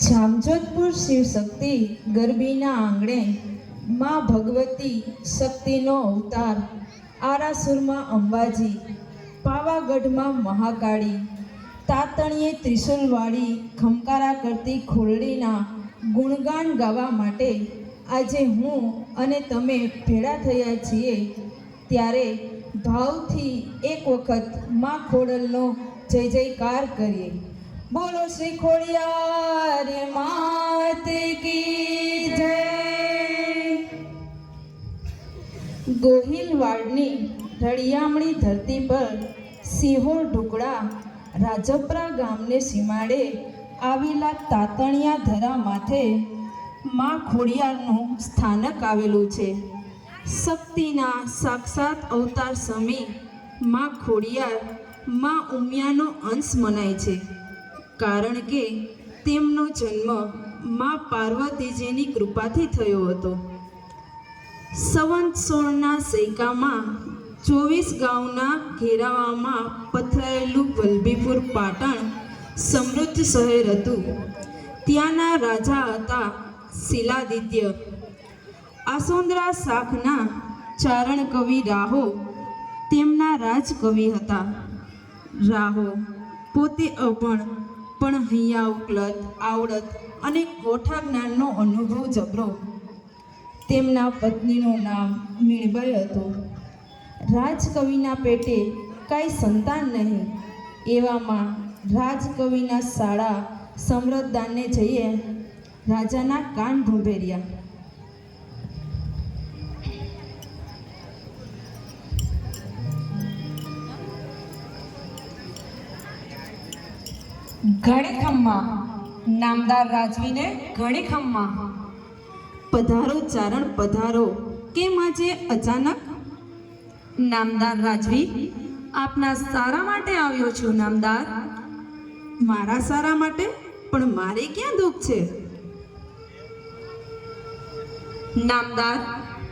જામજોધપુર શિવશક્તિ ગરબીના આંગણે માં ભગવતી શક્તિનો અવતાર, આરાસુરમાં અંબાજી, પાવાગઢમાં મહાકાળી, તાતણીએ ત્રિશુલવાળી ખમકારા કરતી ખોરડીના ગુણગાન ગાવા માટે આજે હું અને તમે ભેળા થયા છીએ, ત્યારે ભાવથી એક વખત માં ખોડલનો જય જયકાર કરીએ। બોલો શ્રી ખોડિયાર માત કી જય। ગોહિલવાડની રળિયામણી ધરતી પર સિહોર ઢુકડા રાજપરા ગામને સીમાડે આવેલા તાતણિયા ધરા માથે માં ખોડિયારનું સ્થાનક આવેલું છે। શક્તિના સાક્ષાત અવતાર સમી માં ખોડિયાર માં ઉમિયાનો અંશ મનાય છે, કારણ કે તેમનો જન્મ માં પાર્વતીજીની કૃપાથી થયો હતો। સંવંત 16ના સૈકામાં 24 ગામના ઘેરાવામાં પથરાયેલું વલ્લભીપુર પાટણ સમૃદ્ધ શહેર હતું। ત્યાંના રાજા હતા શિલાદિત્ય। આસોંદરા શાખના ચારણ કવિ રાહો તેમના રાજકવિ હતા। રાહો પોતે અભણ પણ હૈયા ઉકલત આવડત અને કોઠા જ્ઞાનનો અનુભવ જબરો। તેમના પત્નીનું નામ મીણબાઈ હતું। રાજકવિના પેટે કાંઈ સંતાન નહીં, એવામાં રાજકવિના શાળા સમૃદ્ધાને જઈએ રાજાના કાન ભંભેર્યા। ઘણી ખમ્મા નામદાર રાજવીને ઘણી ખમ્મા। પધારો ચારણ પધારો, કેમ આજે અચાનક? નામદાર રાજવી, આપના સારા માટે આવ્યો છું નામદાર। મારા સારા માટે? પણ મારે ક્યાં દુઃખ છે? નામદાર,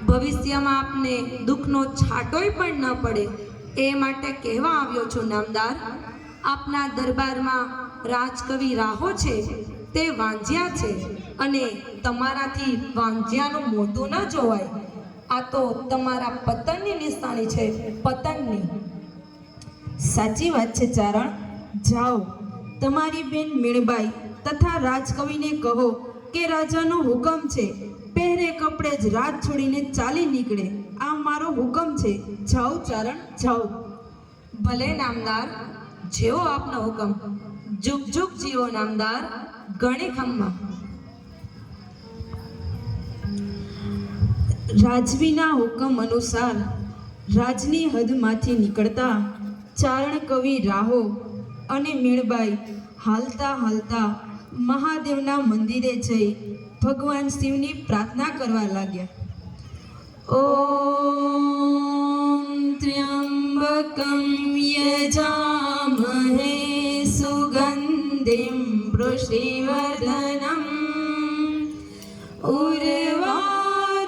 ભવિષ્યમાં આપને દુઃખનો છાંટોય પણ ન પડે એ માટે કહેવા આવ્યો છું નામદાર। આપના દરબારમાં રાજકવિ રાહો છે, તે વાંજ્યા છે અને તમારાથી વાંજ્યાનું મોઢું ન જોવાય। આ તો તમારા પતનની નિશાની છે, પતનની। સાચી વાત છે ચારણ, જાઓ તમારી બેન મીણબાઈ તથા રાજકવિને કહો કે રાજાનો હુકમ છે, પહેરે કપડે જ રાત છોડીને ચાલી નીકળે, આ મારો હુકમ છે। જાઓ ચારણ જાઓ। ભલે નામદાર, જેવો આપનો હુકમ। જુગ જુગ જીવો નામદાર, ઘણી ખમ્મા। રાજવીના હુકમ અનુસાર રાજની હદમાંથી નીકળતા ચારણ કવિ રાહો અને મીણબાઈ હાલતા હાલતા મહાદેવના મંદિરે જઈ ભગવાન શિવની પ્રાર્થના કરવા લાગ્યા। ઓમ ત્ર્યંબકમ યજામહે સુગંધિમ પુષ્ટિવર્ધનમ ઉર્વારુકમેવ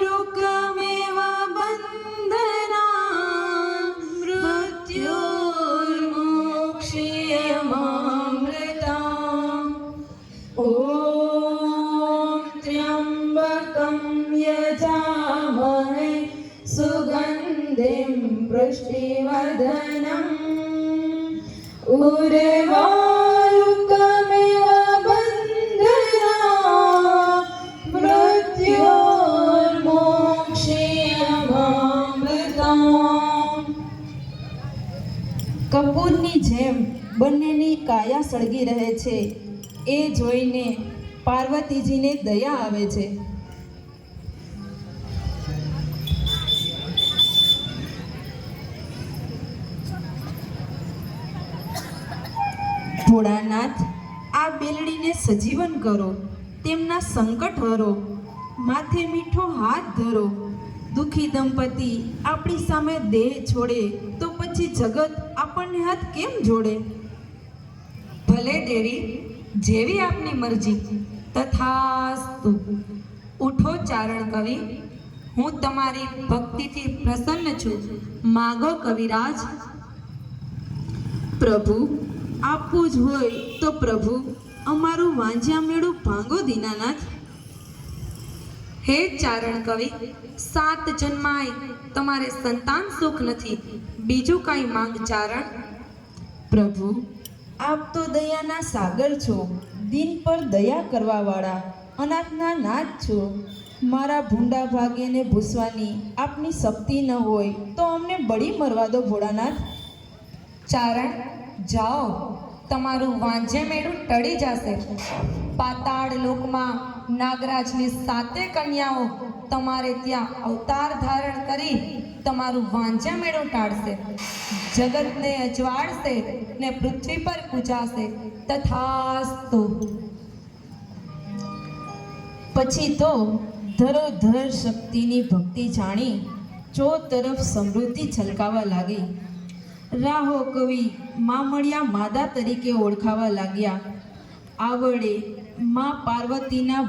બંધનાન મૃત્યોર્મોક્ષયમામૃતામ। ઓમ ત્ર્યંબકમ યજામહે સુગંધિમ પુષ્ટિવર્ધનમ ઉર્વારુકમેવ બંધનાન મૃત્યોર્મોક્ષયમામૃતામ। કપૂરની અગ્નિની જેમ બંનેની કાયા સળગી રહે છે એ જોઈને પાર્વતીજીને દયા આવે છે. ભોળાનાથ, આ બેલડીને સજીવન કરો, તેમના સંકટ હરો, માથે મીઠો હાથ ધરો. દુઃખી દંપતી આપણી સામે દેહ છોડે તો પછી જગત આપણને હાથ કેમ જોડે? ભલે દેવી, જેવી આપની મરજી. તથાસ્તુ. ઉઠો ચારણ કવિ, હું તમારી ભક્તિથી પ્રસન્ન છું. માગો કવિરાજ. પ્રભુ, આપવું જ હોય તો પ્રભુ અમારું વાંઝ્યા મેળું ભાંગો દીનાનાથ. હે ચારણ કવિ, 7 જન્માય તમારે સંતાન સુખ નથી, બીજું કાંઈ માંગ ચારણ. પ્રભુ, આપ તો દયાના સાગર છો, દિન પર દયા કરવાવાળા અનાથના નાથ છો. મારા ભૂંડા ભાગ્યને ભૂસવાની આપની શક્તિ ન હોય તો અમને બળી મરવા દો ભોળાનાથ. ચારણ, જાઓ, તમારું વાંઝે મેળું ટળી જશે. પાતાળ લોકમાં નાગરાજની 7 કન્યાઓ તમારે ત્યાં અવતાર ધારણ કરી તમારું વાંઝા મેળું ટાળશે, જગતને અજવાળશે ને પૃથ્વી પર પૂજાશે. તથાસ્તુ. પછી તો ધરોધર શક્તિની ભક્તિ જાણી ચો તરફ સમૃદ્ધિ છલકાવા લાગી. રાહો કવિ મામળિયા માદા તરીકે ઓળખાવા લાગ્યા. આવડે મા પાર્વતીના